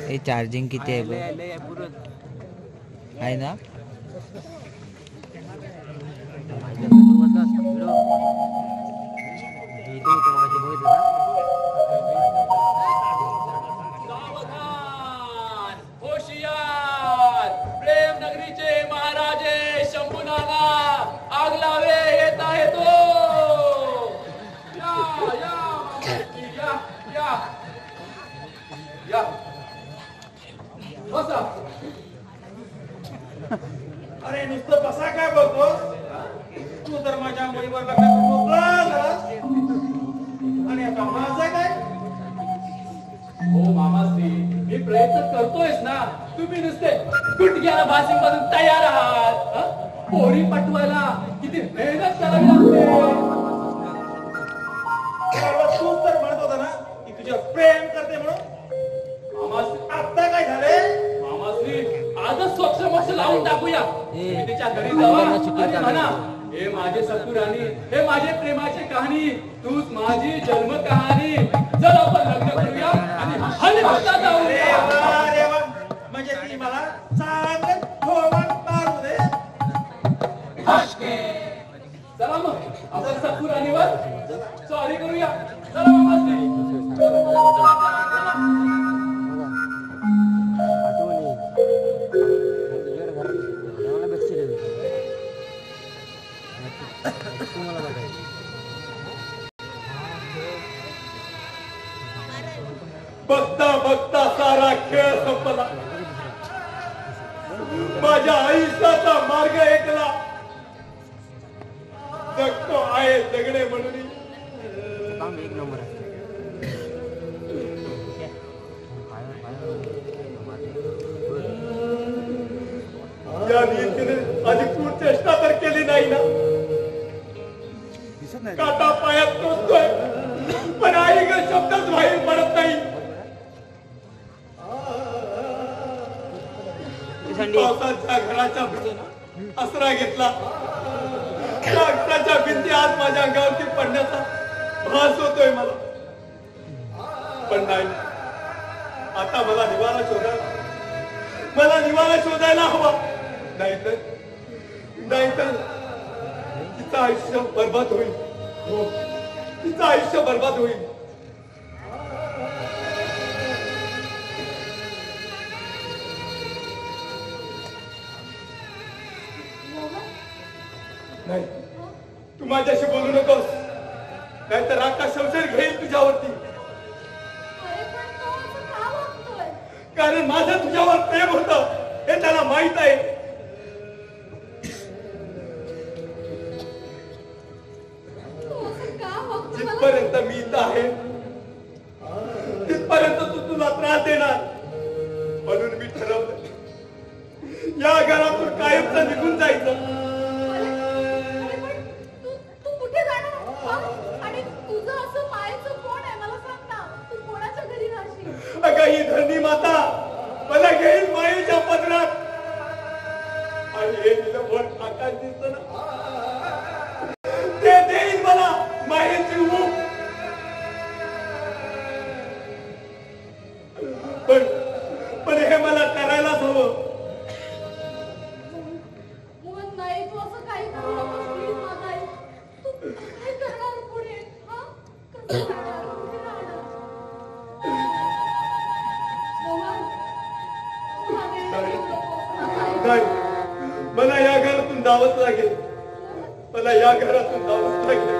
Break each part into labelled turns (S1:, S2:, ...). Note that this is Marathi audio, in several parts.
S1: हे चार्जिंग किती आहे आहे ना?
S2: होशियार प्रेम नगरीचे महाराजे शंभूनाना आग लावे येत आहे तो. या या या या या बसा.
S3: अरे नुसतं बसा काय बघतो तू तर माझ्या मुलीवर लग्न मोकळा झालास आणि आता माझं काय?
S2: हो मामाश्री मी प्रयत्न करतोयच ना. तुम्ही नुसते गुटक्याला बासिंग मधून तयार आहात. पोरी पटवायला किती मेहनत करावी लागते.
S3: तूच तर म्हणत होता ना की तुझ्या प्रेम करते म्हणून.
S2: मामाश्री
S3: आता काय झाले?
S2: मामाश्री आजच स्वच्छ मस्त लावून टाकूया. तुम्ही तिच्या घरी जावा आणि म्हणा हे माझे सत्तुराणी हे माझे प्रेमाची कहाणी तूच माझी जन्म कहाणी. चल आपण लग्न करूया आणि हनीमूनला जाऊया.
S3: म्हणजे ती मला चांगलं थोवाण मारू दे.
S2: चला मग आपण सत्तुराणीवर सॉरी करूया. चला मामाश्री.
S3: बघता बघता सारा खेळ संपला. माझ्या आयुष्याचा मार्ग ऐकला. जगतो आहे जगणे म्हणून. या नीतीने अधिकृत चेष्टा तर केली नाही ना. काटा पायात टोचतोय पण आई ग शब्दच बाहेर पडत नाही. पावसाच्या घराच्या आसरा घेतला. कागदाच्या भिंती आज माझ्या अंगावरती पडण्याचा भास होतोय मला. पण नाही आता मला निवारा शोधायला हवा. नाहीतर तिचं आयुष्य बर्बाद होईल. हो तिचं आयुष्य बर्बाद होईल. नाही तू माझ्याशी बोलू नकोस नाहीतर राका संशय घेईल तुझ्यावरती. कारण माझं तुझ्यावर प्रेम होतं हे त्याला माहित आहे. जिथपर्यंत मी इथं आहे तिथपर्यंत तू तुला त्रास देणार. म्हणून मी ठरवलं या घरातून कायमच निघून जायचं. अगं ही धरणी माता मला घेईल मायेच्या पदरात. आणि हे निलंबन आकाश दिसत ना ते देईल मला मायेची ऊब. पण हे मला करायलाच हवं.
S4: नाही तू असं काही करू नकोस प्लीज माझा. तू काय करणार पुढे?
S3: नाही मला या घरातून जावंच लागेल. मला या घरातून जावंच लागेल.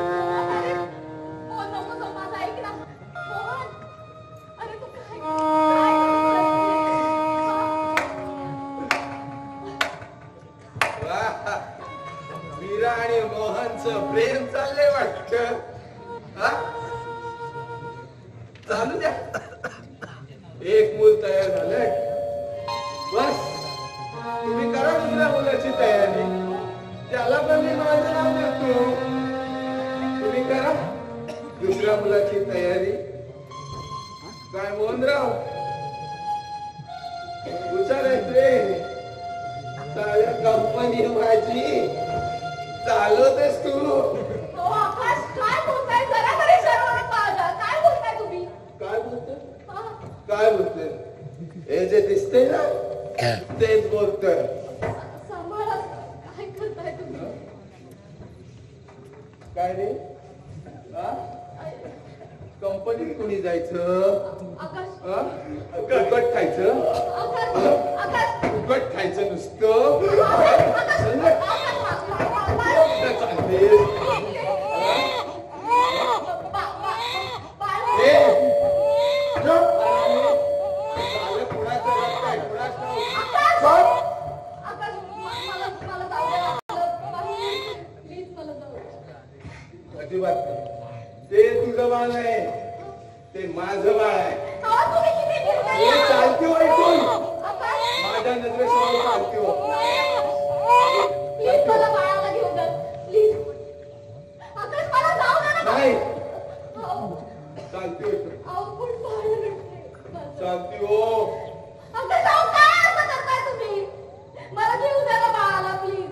S5: मीरा आणि मोहनचं प्रेम चाललंय वाटतं. चालू द्या. एक मूल तयार झालंय बस. तुम्ही करा दुसऱ्या मुलाची तयारी. त्याला पण मी माझं नाव देतो. तुम्ही करा दुसऱ्या मुलाची तयारी. काय मोहनराव हुशार आहेस रे. साऱ्या कंपनी माझी चालवतेस तू.
S4: हो आकाश, काय बोलताय? जरा तरी शरम बाळगा. काय बोलताय तुम्ही?
S5: काय बोलतोय?
S4: हा?
S5: काय बोलतोय? हे जे दिसते ना तेच बोलतोय.
S4: सांभाळा. काय करताय तुम्ही?
S5: काय रे? कंपनीत कोणी जायचं?
S4: आकाश,
S5: फुकट खायचं?
S4: आकाश, आकाश,
S5: फुकट खायचं नुसतं?
S4: आकाश,
S5: चल
S4: आकाश,
S5: कुठं चालतेस? ए, गप. झालं कुणाचं रक्त आहे, कुणाच ठाऊक. गप. अजिबात नाही. ते तुझं बाळ नाही, ते माझं बाळ आहे. हे चालती हो ऐकून. माझ्या नजरेसमोर चालती हो. नाही चालती हो, चालती हो.
S4: मला घेऊ द्या ना बाळाला प्लीज.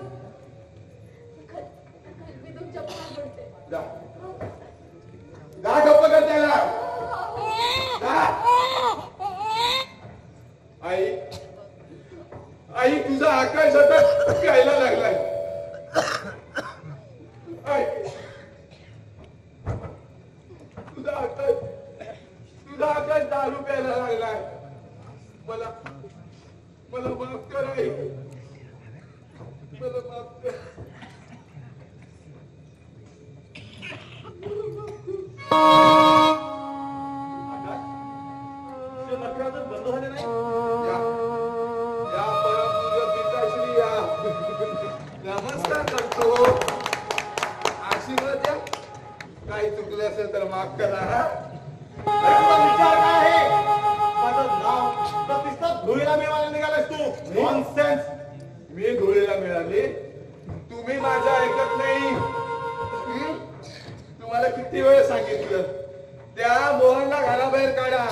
S4: मी तुमच्या पाया पडते.
S5: जा जा, गप्प कर त्याला. जा. आई आई तुझा आकाश आता प्यायला लागलाय. आई तुझा आकाश दारू प्यायला लागलाय. मला मला माफ कर आई, मला माफ कर.
S3: बंद झाले नाही.
S5: या परमपूज्य पिताश्री या. नमस्कार करतो. आशीर्वाद द्या. काही चुकले असेल तर माफ करा.
S3: अरे तुझा विचार काय आहे? माझं नाव प्रतिष्ठा धुळीला मिळवायला निघालास तू. नॉनसेन्स.
S5: मी धुळेला मिळाले, तुम्ही माझं ऐकत नाही. तुम्हाला किती वेळ सांगितलं त्या मोहनला घराबाहेर काढा.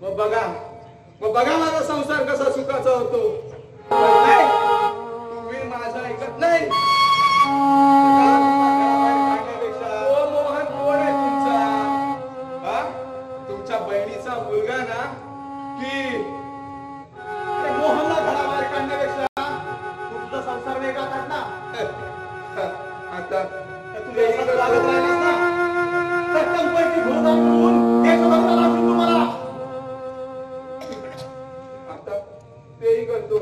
S5: मग बघा माझा संसार कसा सुखाचा होतो. नाही, तुम्ही माझं ऐकत नाही. तो मोहन कोण आहे तुमचा? हा? तुमच्या बहिणीचा मुलगा ना की
S3: मोहनला घराबाहेर काढण्यापेक्षा तुमचा संसार वेगळा काढ ना.
S5: आता
S3: तुला असं लागत राहिलास ना तर कंपनीची घोषणा करून हे सुद्धा लागतील तुम्हाला.
S5: आता तेही करतो.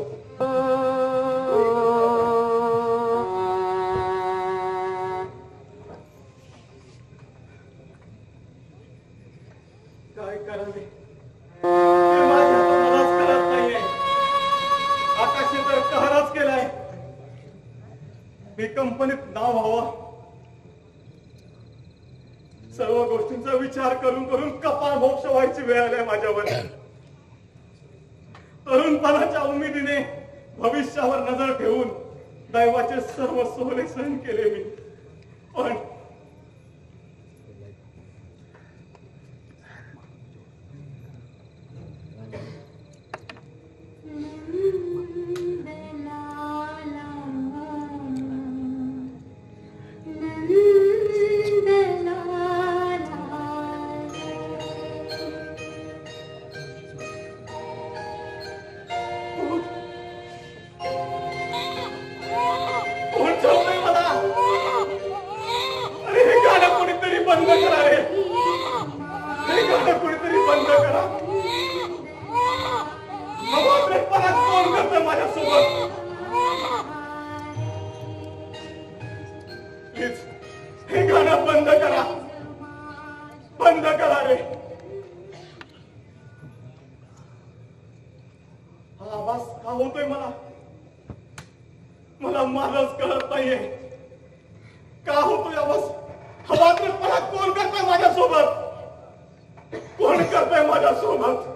S3: काय करावे ते माझ्या मलाच कळत नाहीये. आकाशने तर कहरच केलाय. मी कंपनीत नाव व्हावं, सर्व गोष्टींचा विचार करून करून कपाळ मोक्ष व्हायची वेळ आली माझ्यावर. तरुणपणाच्या उमेदीने भविष्यावर नजर ठेवून दैवाचे सर्व सोहळे सहन केले मी. पण बंद करा रे. हे गाणं कुणीतरी बंद करा. परत फोन करतो माझ्यासोबत. प्लीज हे गाणं बंद करा. बंद करा रे. हा आवाज का होतोय मला? मला माझंच कळत नाहीये. का होतोय आवाज? हवा तर मला कोण करतोय माझ्यासोबत? कोण करतोय माझ्यासोबत?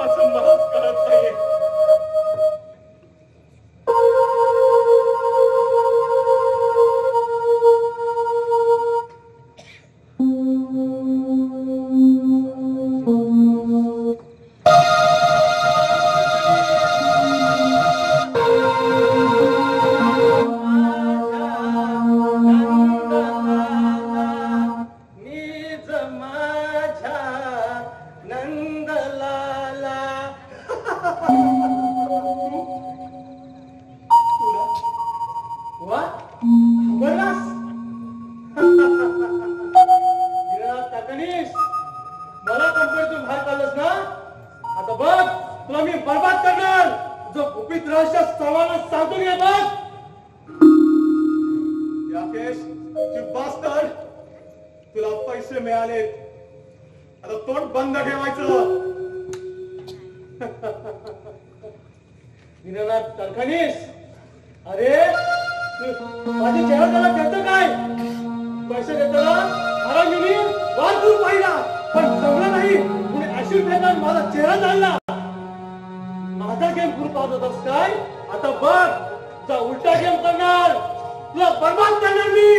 S3: असं मलाच कळत नाहीये. वा बरलास टाकणीस मला कंपनीतून बाहेर काढलंस ना. आता बघ तुला मी बर्बाद करणार. जो गुपित रहस्य सर्वांना सांगतो घे बघ. राकेश तू बास्टर, तुला पैसे मिळाले, आता तोंड बंद ठेवायचं. दीनानाथ कारखानीस, अरे माझी चेहरा त्याला देतं काय? पैसे देताना हरामीने वार करून पाहिला, पण जमलं नाही. पुढे आशीर्वादात माझा चेहरा जाळला. माझा गेम करून पाहत होतास काय? आता बघ जा उलटा गेम करणार, तुला बर्बाद करणार मी.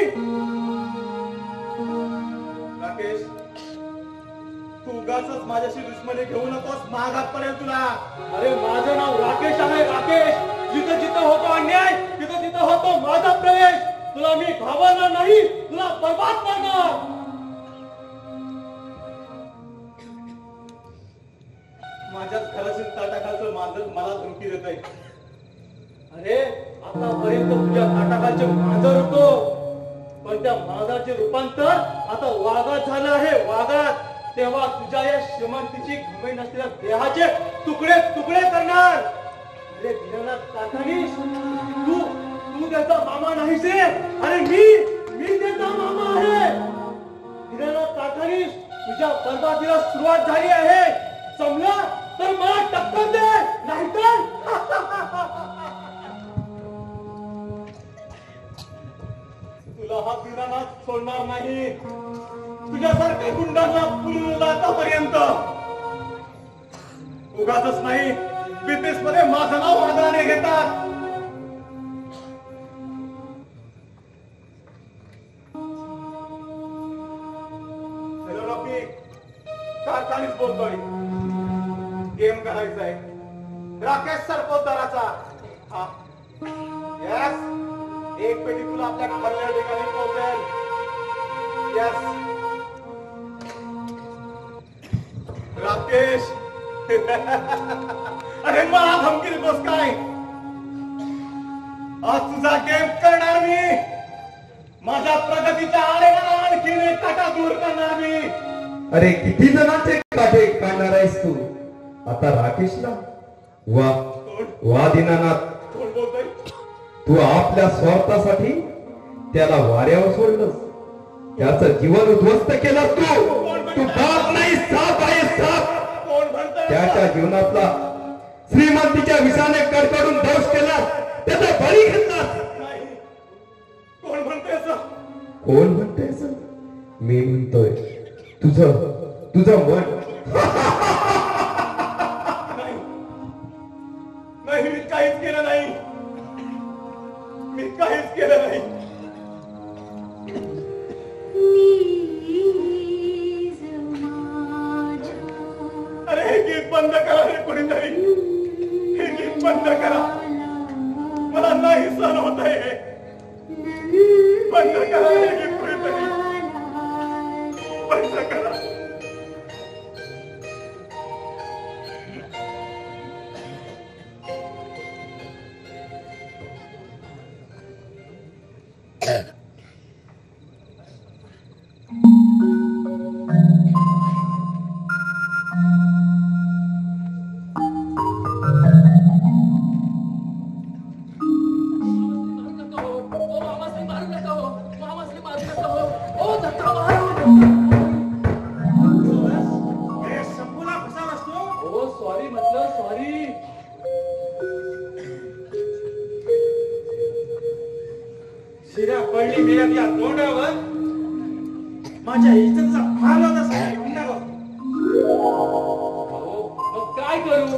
S3: राकेश तू उगाचच माझ्याशी दुश्मनी घेऊ नकोस, महागात पडेल तुला. अरे माझं नाव राकेश आहे, राकेश. जिथं जिथं होतो अन्याय तिथं तिथं होतो माझा प्रवेश. तुला मी घाबरणार नाही, तुला बर्बाद करणार. माझ्याच घरातील ताटाखालचं मांजर मला धमकी देत आहे. अरे आतापर्यंत तुझ्या ताटाखालचे मांजर होतो, पण त्या मांजराचे रूपांतर आता वाघात झालं आहे, वाघात. तेव्हा तुझ्या या श्रीमंतीची घुमे नसलेल्या देहाचे तुकडे तुकडे करणार. अरे दीनानाथ कारखानीस, तू त्याचा मामा नाहीस रे. अरे मी त्याचा मामा आहे. दीनानाथ कारखानीस, तुझ्या बर्बादीला सुरुवात झाली आहे. जमलं तर मला टक्कर दे, नाहीतर तुला हा दीनानाथ सोडणार नाही. तुझ्यासारख्या गुंडांना पुरला आतापर्यंत. उगाचच नाही बिझनेस मध्ये माझं नाव आदराने घेतात. हॅलो रॉकी, कारखानीच बोलतोय. गेम करायचा आहे राकेश सरपोतदाराचा. हा यस, एक पेटी तुला आपल्या ठरलेल्या ठिकाणी पोहोचेल. यस राकेश. अरे मला धमकी देतोस काय? आज तुझा गेम करणार मी. माझ्या प्रगतीच्या आरेला आणखी एक काटा दूर करणार मी.
S6: अरे किती जणांचे काटे काढणार आहेस तू आता राकेशला? वा वा दीनानाथ,
S3: कोण बोलतोय?
S6: तू आपल्या स्वार्थासाठी त्याला वाऱ्यावर सोडलंस, त्याचं जीवन उद्ध्वस्त केलं. तू बाप नाही, साप आहे, साप.
S3: कोण म्हणतोय?
S6: त्याच्या जीवनातला श्रीमंतीच्या विषाने कडकडून दोष केला, त्याचा बळी घेतला.
S3: नाही. कोण म्हणतोय असं?
S6: कोण म्हणतोय असं? मी म्हणतोय तुझं मन.
S3: नाही नाही, मी काहीच केलं नाही. मी काहीच केलं नाही. अरे हे गीत बंद करा रे कोणीतरी. हे गीत बंद करा. मला नाही सहन होत आहे. बंद करा हे गीत कोणीतरी. बंद करा.
S2: काय करू?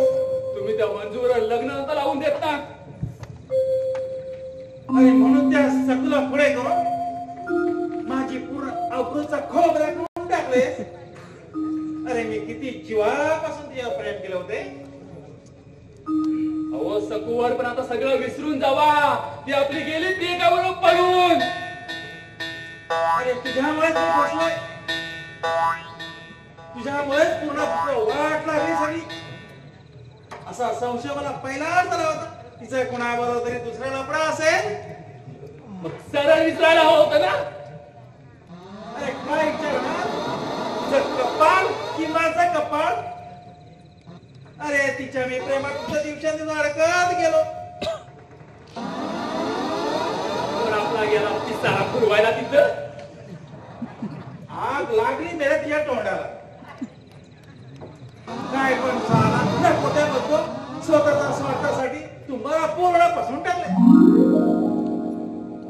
S2: तुम्ही त्या मंजूवर लग्न तर लावून देत ना.
S3: अरे म्हणून त्या सगळा पुढे करून माझी पूर्ण अवघडचा खोबरा करून टाकलेस. अरे मी किती जीवापासून तुझ्यावर प्रेम केले होते.
S2: अहो सकुवर पण आता सगळं विसरून जावा. ती आपली गेली ती एकावर पडून.
S3: अरे तुझ्यामुळेच मी फसलोय. तुझ्यामुळेच पूर्ण वाट लागली सगळी. असा संशय मला पहिलाच आला होता. तिचं कोणाबरोबर तरी दुसरा लफडा असेल.
S2: मग सरळ विसरायला हवं होतं ना.
S3: अरे काय विचार ना, तुझं कपाळ की माझं कपाळ. अरे तिच्या मी प्रेमात तुझ्या दिवसांनी अडकत गेलो.
S2: पण आपला गेला पिसारा पुरवायला तिथं.
S3: आग लागली मेरे तिच्या तोंडाला. काय पण साला नको त्या बघतो स्वतःच्या स्वार्थासाठी तुम्हाला पूर्ण फसवून टाकले.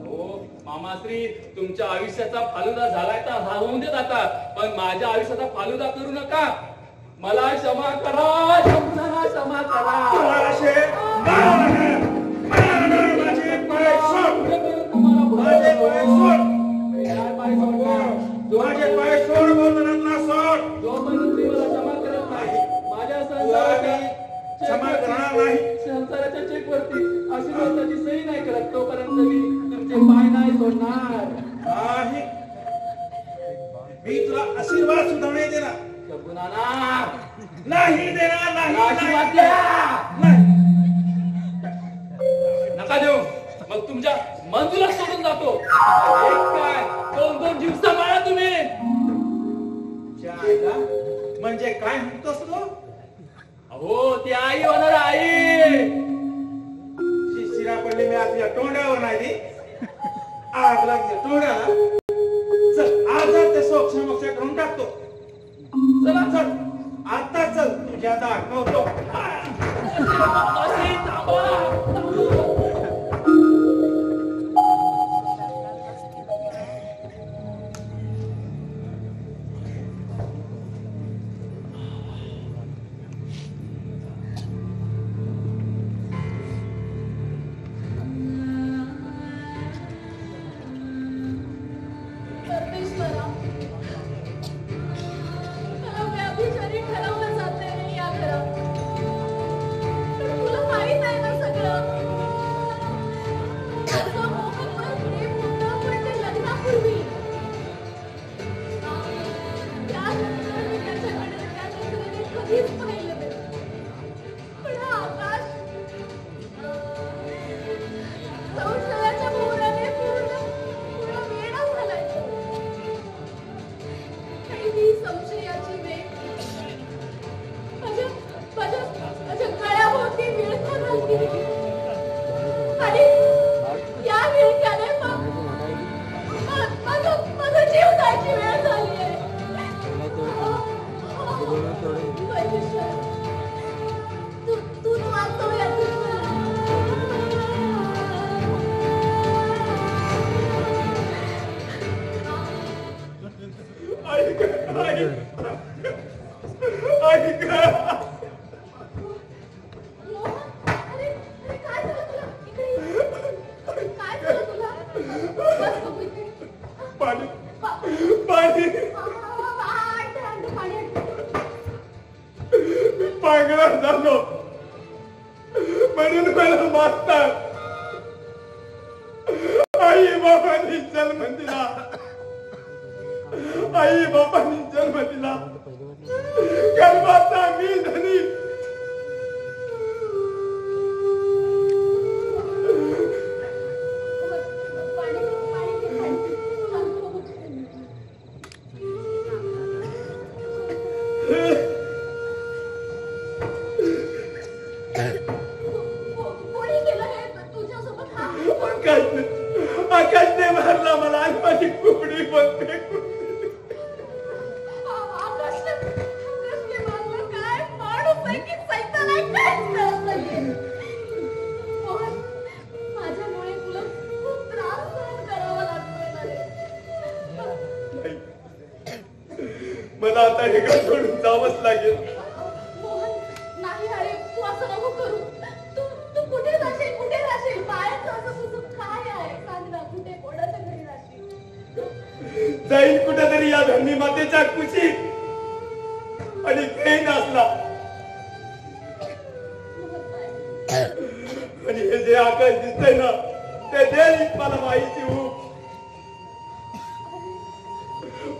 S2: हो मामाश्री, तुमच्या आयुष्याचा फालुदा झालाय तर राहून देत आता. पण माझ्या आयुष्याचा फालुदा करू नका. मला क्षमा करा. शंभराला क्षमा करा.
S3: माझे पाय सोड. माझे पाय सोड. माझे पाय सोड. बोलणार सोड.
S2: जोपर्यंत तुम्ही मला क्षमा करत नाही, माझ्या
S3: क्षमा करणार नाही.
S2: संसाराच्या चेकवरती आशीर्वादाची सही नाही करत तोपर्यंत मी तुमचे पाय नाही सोडणार.
S3: नाही, मी तुला आशीर्वाद सुद्धा नाही देणार.
S2: शकुनाना
S3: नाही देणार. नाही
S2: आशीर्वाद द्या.
S3: नाही.
S2: नका देऊ. मग तुमच्या मंजूला सोडून जातो. एक काय 2-2 जीव सांभाळा तुम्ही.
S3: चायला म्हणजे काय म्हणतोस तू?
S2: अहो ती आई होणार आई.
S3: शिशिरा पडली मी तुझ्या तोंडावर नाही. आग लागली तोंडाला. चल आज ते सोक्ष मोक्ष करून टाकतो. चला चल आता चल तुझ्या दाखवतो.
S2: अशी थांबा.
S4: परमेश्वरा, मला व्याभिचारी ठरवलं जातंय या घरात. पण तुला माहित आहे ना सगळं. माझं मोहनवर प्रेम होतं, पण ते लग्नापूर्वी. त्यानंतर मी त्याच्याकडे त्या नजरेने कधीच पाहिलं नाही. पण हा आकाश संशयाच्या भोवऱ्याने पूर्ण वेडा झालाय. आणि ही संशयाची वेग माझ्या गळ्याभोवती विळखा घालते. आणि या विळख्याने माझा जीव जायची वेळ झाली आहे. परमेश्वर, तूच वाचव यातून.
S5: पांगळा झालो म्हणून मला मारतात. आई बाबांनी जन्म दिला. आई बाबांनी जन्म दिला. गर्भाचा मी धनी. आकाशने मारला मला आणि माझी कुकडी पण फेकून दिली.
S4: काय माणूस आहे की सैतान आहे, काहीच कळत नाहीये. मोहन, माझ्यामुळे तुला खूप त्रास सहन करावा लागतोय ना रे.
S5: मला आता हे घर सोडून जावंच लागेल.
S4: मोहन, नाही
S3: मी मातेच्या कुशीत आणि घेईन असला आणि हे जे आकाश दिसतंय ना ते देईल मला माईची ऊब.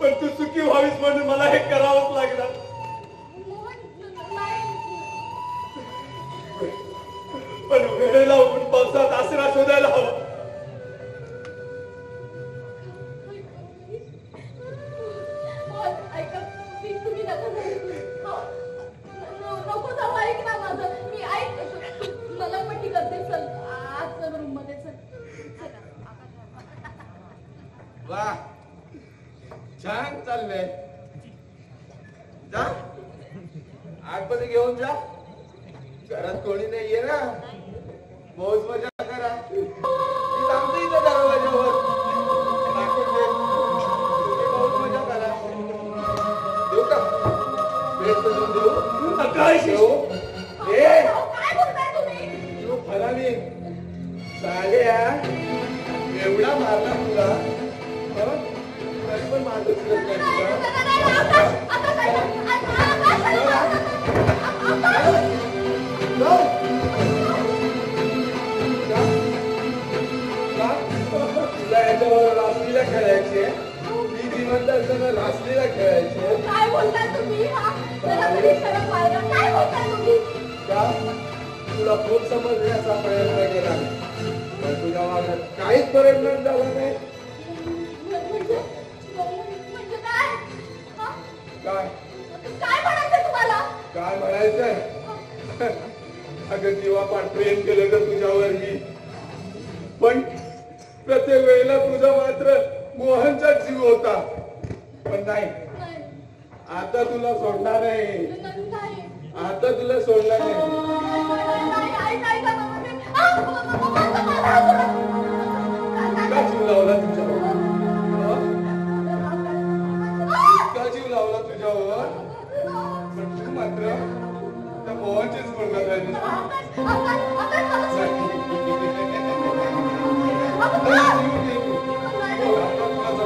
S3: पण तू सुखी व्हावीस म्हणून मला हे करावंच लागणार. पण वेळेला ऊन पावसात आसरा शोधायला हवा.
S5: वा छान चाललंय. जा आतमध्ये घेऊन जा. घरात कोणी नाहीये ना. मौज मजा करा. मी थांबतो इथं दरवाजावर. टाकून दे. तुम्ही मौज मजा करा. देऊ का भेट करून देऊ?
S3: काय
S5: देऊ ए
S4: काय बोलताय तुम्ही?
S5: तू फरानी साल्या एवढा मारला तुला हं? तरी पण माझं सुरत नाही तुला. तुला याच्यावर रासलीला खेळायचे. मी जिवंत असताना रासलीला खेळायचे.
S4: काय बोलताय तुम्ही? जरा तरी शरम बाळगा. काय बोलताय तुम्ही?
S5: का तुला खूप समजण्याचा प्रयत्न केला पण तुझ्या मागे काहीच परिणाम झाला नाही.
S4: म्हणजे काय?
S5: काय
S4: काय म्हणायचं तुम्हाला?
S5: काय म्हणायचंय? अगं जीवापाड प्रेम केलं तर तुझ्यावर मी. पण प्रत्येक वेळेला तुझा मात्र मोहनचा जीव होता. पण नाही आता तुला सोडणार नाही. आता तुला सोडणार नाही. का जीव लावला तुझ्यावर? का जीव लावला तुझ्यावर? पण तू मात्र त्या मोहनचीच मुलगा झाली.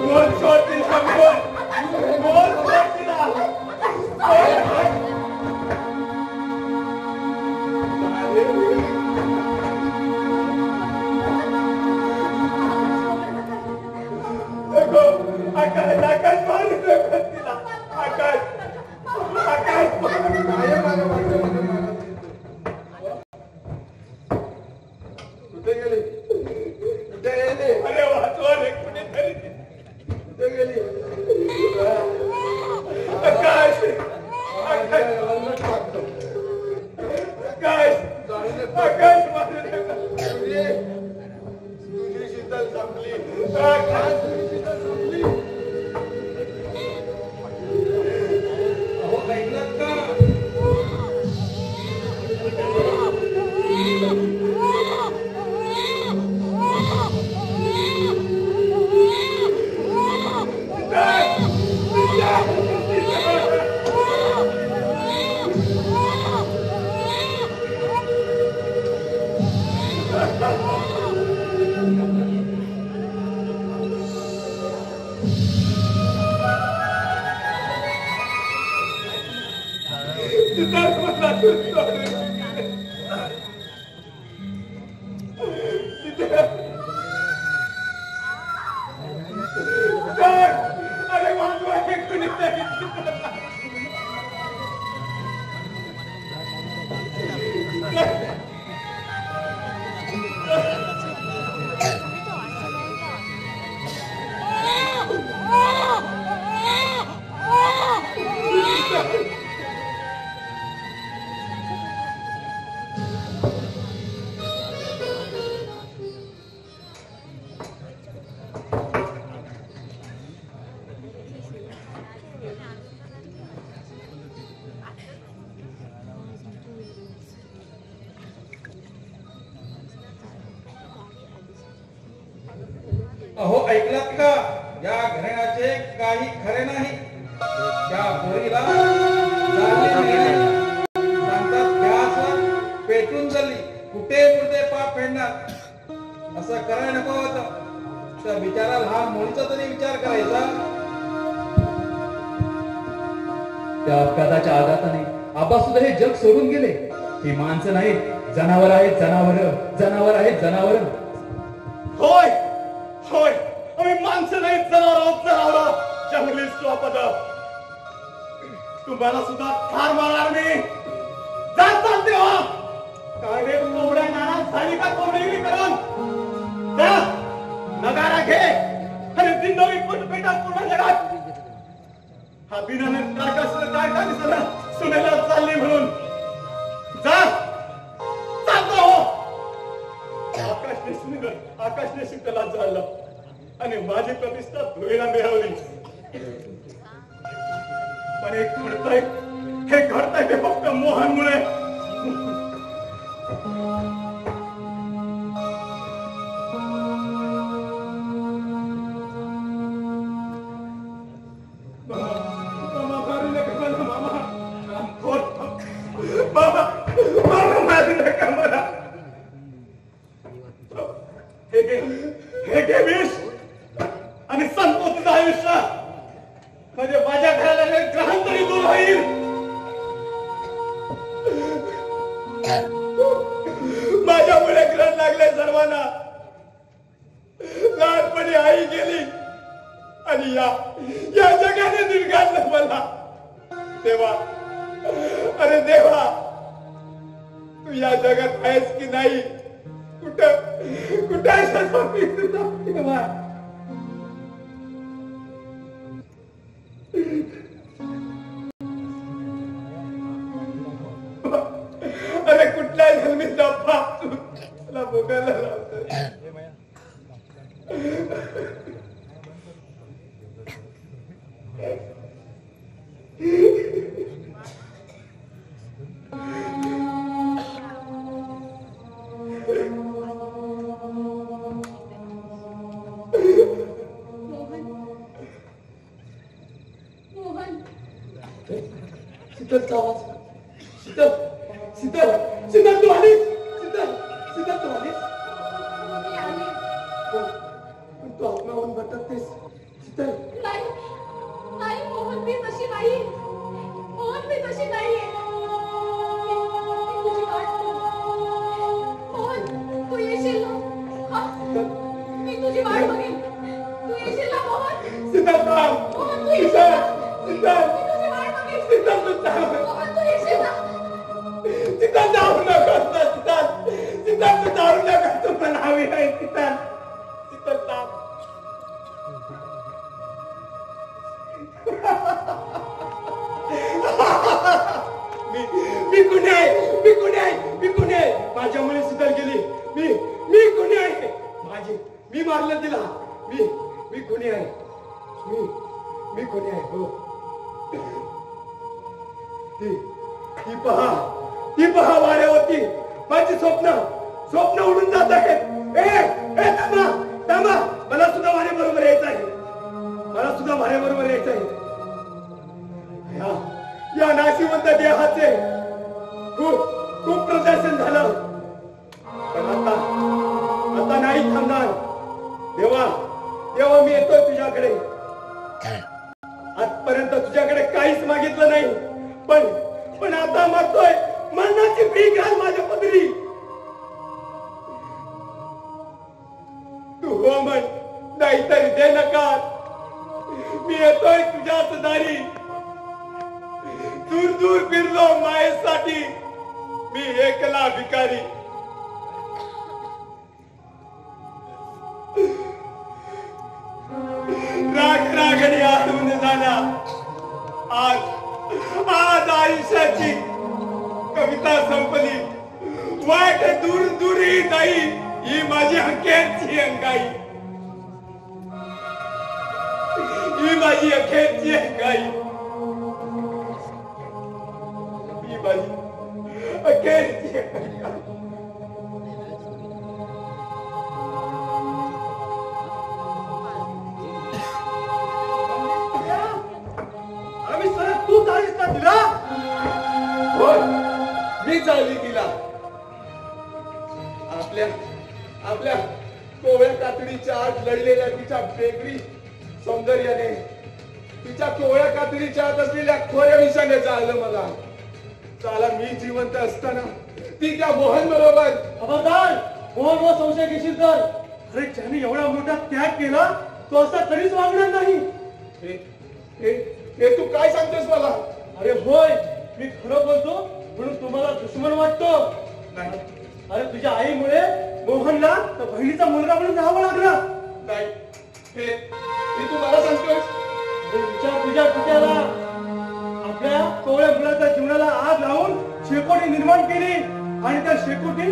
S5: बोल सोड तिला. बोल सोड तिला. आकाश आकाश मारू नको तिला. आकाश आकाश कुठे गेली? कुठे गेली? अरे वाचवा रे कुणीतरी. कुठे गेली? आकाश आकाश आकाश आकाश मारू नको. तुझी शीतल संपली. आकाश तुझी शीतल संपली. अहो ऐकलं का? अरे वाचवा हे कुणीतरी. अहो ऐकलात का? या घराण्याचे काही खरे नाही. त्या पोरीला सांगतात गॅस पेटून झाली. कुठे कुठे पाप फेडणार असं करायला नको होतं. त्या बिचारा लहान मुलीचा तरी विचार करायचा.
S2: त्या अपघाताच्या आघाताने आबा सुद्धा हे जग सोडून गेले. ही माणसं नाहीत, जनावर आहेत जनावर, जनावर आहेत जनावर.
S3: होय होय, आम्ही माणसं नाही, जनावर आहोत, जनावर. जंगली स्वपद तुम्हाला सुद्धा ठार मारणार मी. जात चालते हो काय रे, कोंबड्या नाराज झाली का कोंबडी करून? जा, नगारा घे आणि दिंडोरी पेटात पूर्ण जगात. हा बिनाने काय काय दिसला सुनेला चालली म्हणून. जा, चालतो हो. आकाशने शीतला चालला आणि माझी प्रतिष्ठा धुळीला मिळवली. पण हे घडतंय ते फक्त मोहनमुळे. हे घे विष आणि संपव तुझं आयुष्य, म्हणजे माझ्या घराला ग्रहण तरी दूर होईल. माझ्यामुळे ग्रहण लागले सर्वांना. लहानपणी आई गेली आणि या जगाने निर्गाळलं मला. देवा, अरे देवा, तू या जगात आहेस की नाही? कुठं देवा? अरे कुठल्या जन्मीचा पाप तुला भोगायला लावतोय. शीतलचा आवाज. शीतल, शीतल, शीतल तू आलीस? शीतल, शीतल तू आलीस? पण तू आत्मावरून भटकतेस. शीतल,
S4: नाही मोहन, मी तशी नाही. मोहन, मी तशी नाहीये. तुझी वाट मोहन, तू येशील ना? मी तुझी वाट बघेन. तू येशील ना मोहन?
S3: शीतल थांब.
S4: मोहन, तू येशील ना?
S3: शीतल, शीतल तू थांब.
S4: मोहन, तू येशील ना?
S3: शीतल जाऊ नकोस ना. शीतल, शीतल तू जाऊ नकोस. तू पण हवी नाही. शीतल, शीतल थांब. मी कुणी आहे? मी कुणी आहे? मी कुणी आहे? माझ्यामुळे शीतल गेली. मी कुणी आहे? मी मारलं तिला. मी कुणी आहे? मी कोणी आहे? हो, ती पहा वाऱ्यावरती माझी स्वप्न उडून जात आहेत. ए थांबा, मला सुद्धा वाऱ्याबरोबर यायचं आहे. या नाशिवंत देहाचे खूप प्रदर्शन झालं, पण आता नाही थांबणार. देवा, मी येतोय तुझ्याकडे. आजपर्यंत तुझ्याकडे काहीच मागितलं नाही, पण आता मागतोय मरणाची भीक घाल माझ्या पदरी. तू हो म्हण, नाहीतरी दे नकार. मी येतोय तुझ्याच दारी. दूर फिरलो मायेसाठी, मी एकला भिकारी. रागणी आठवण झाल्या. आज आयुष्याची कविता संपली. वाट दूरही नाही, ही माझी अखेरची अंगाई. ही माझी अखेरची अंगाई. ही माझी अखेरची अंगाई. तू चालीस ना तिला? होय, मी चालली तिला. आपल्या कोवळ्या कातडीच्या आत लढलेल्या तिच्या बेगरी सौंदर्याने
S5: तिच्या कोवळ्या कातडीच्या आत असलेल्या खोऱ्या विषाने जाळलं मला. साला मी जिवंत असताना ती त्या मोहन बरोबर.
S3: खबरदार, मोहन व संशय घेशील तर. अरे ज्याने एवढा मोठा त्याग केला तो असा कधीच वागणार नाही.
S5: हे तू काय सांगतेस मला?
S3: अरे होय, मी खरं बोलतो म्हणून तुम्हाला दुश्मन वाटतो.
S5: नाही
S3: अरे तुझ्या आईमुळे मोहनला त्या बहिणीचा मुलगा म्हणून राहावं लागलं.
S5: नाही, हे तू मला सांगतोस?
S3: अरे विचार तुझ्या डोक्याला. आपल्या कोवळ्या मुलाच्या जीवनाला आग लावून शेकोटी निर्माण केली आणि त्या शेकोटी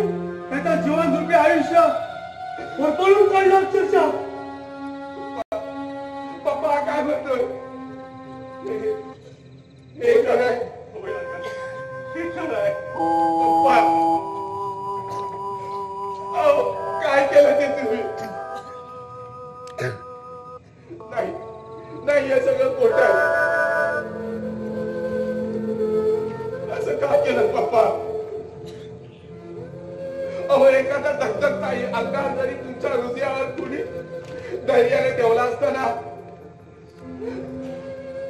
S3: त्याच्या जीवनरूपी आयुष्य होरपळून काढलं अक्षरशः.
S5: पप्पा काय म्हणतोय? हे खरं आहे. हे खरं आहे. पप्पा, अहो, काय केलं ते तुम्ही? नाही नाही, हे सगळं खोटं आहे. असं का केलं पप्पा? अहो, एखादा धगधगताई अंगार जरी तुमच्या हृदयावर कुणी धैर्याने ठेवला असताना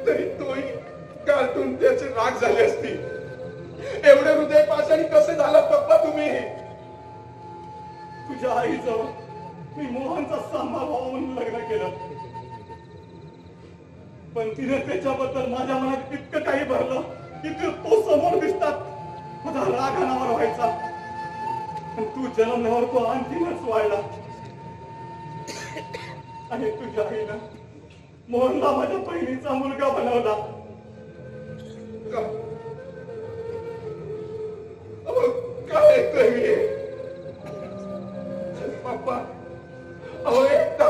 S5: तरी तोही गाठून त्याची राग झाली असती. एवढे हृदय पाषाणी कसे झाला पप्पा तुम्ही?
S3: तुझ्या आईजवळ मी मोहनचा सांभाळ व्हावा म्हणून लग्न केलं, पण तिने त्याच्याबद्दल माझ्या मनात इतकं काही भरलं की तो समोर दिसतात माझा राग अनावर व्हायचा. पण तू जन्मल्यावर तो आणखीनच वाढला. आणि तुझ्या आईनं मोहनला माझ्या बहिणीचा मुलगा बनवला.
S5: काय ऐकतोय मी पप्पा? अहो, एकदा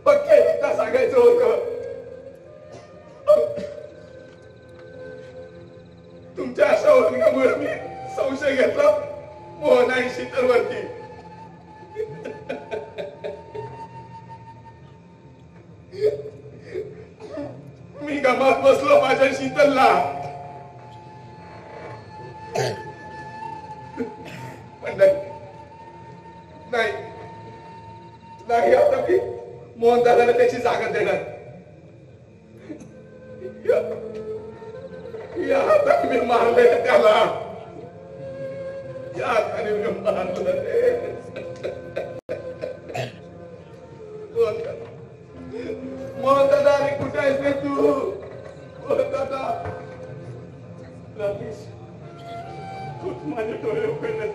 S5: पक्के एकदा सांगायचं होतं. तुमच्या अशा वर्गामुळे मी संशय घेतला मोहन आणि शीतलवरती. मी गमात बसलो माझ्या शीतलला. पण नाही नाही, आता मी मोहन दादाला त्याची जागा देणार. या हाताने मी मारले त्याला. या हाताने मी मारलं रे. मोहन दादा, अरे कुठे आहेस रे तू? मोहन दादा.
S3: रमेश, तूच माझे डोळे उघडले.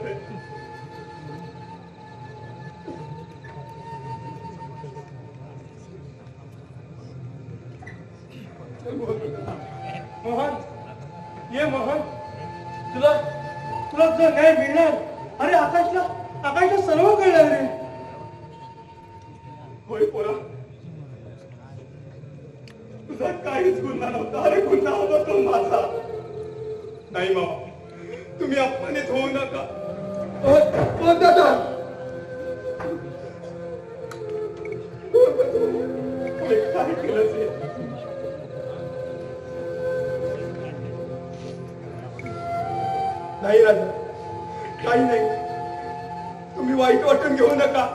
S3: मोहन, ये मोहन, तुला तुला जो न्याय मिळणार. अरे आकाशला सर्व कळलं रे. होय पोरा, तुझा काहीच गुन्हा नव्हता. अरे गुन्हा होता तो माझा.
S5: नाही मामा, तुम्ही अपमानित होऊ नका.
S3: मोहन दादा, काय केलं ते?
S5: नाही राजा, काही नाही. तुम्ही वाईट वाटून घेऊ नका.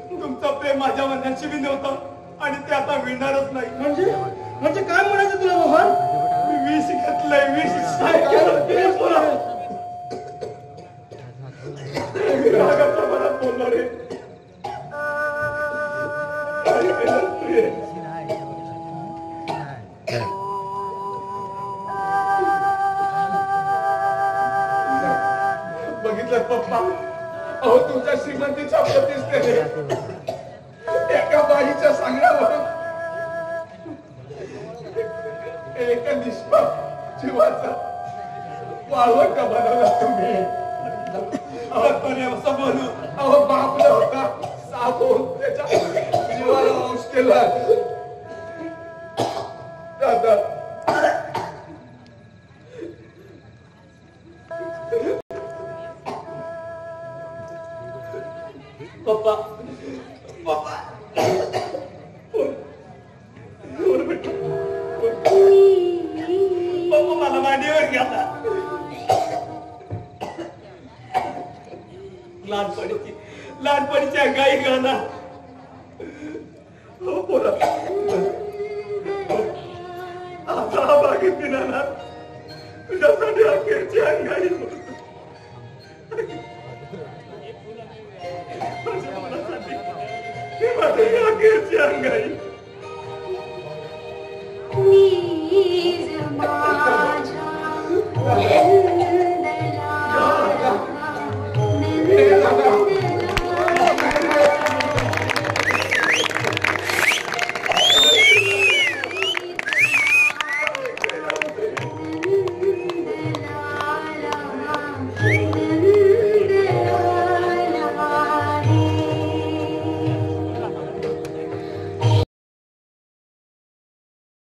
S5: तुमचं प्रेम माझ्या मनाशी बी नव्हतं आणि ते आता मिळणारच नाही.
S3: म्हणजे काय म्हणायचं तुला मोहन?
S5: मी विष घेतलंय. विष रागाच्या मनात बोलणार रे. बघितलं पप्पा, अहो तुमच्या श्रीमंतीच्या प्रतिष्ठेने एका बाईच्या सांगण्यावरून एका निष्पाप जीवाचा वाळवंट बनवला तुम्ही. असं बोलू, अहो बापला होता साप होऊन त्याच्या जीवाला अंश केला. दादा,
S3: पप्पा, मला मांडीवर घ्या. लहानपणीच्या गाई गाणं.
S5: पोरा आता बागेत ना तुझ्यासाठी अखेरची अंगाई माझ्या मुलासाठी ही माझी अखेरची अंगाई
S4: नीज माझ्या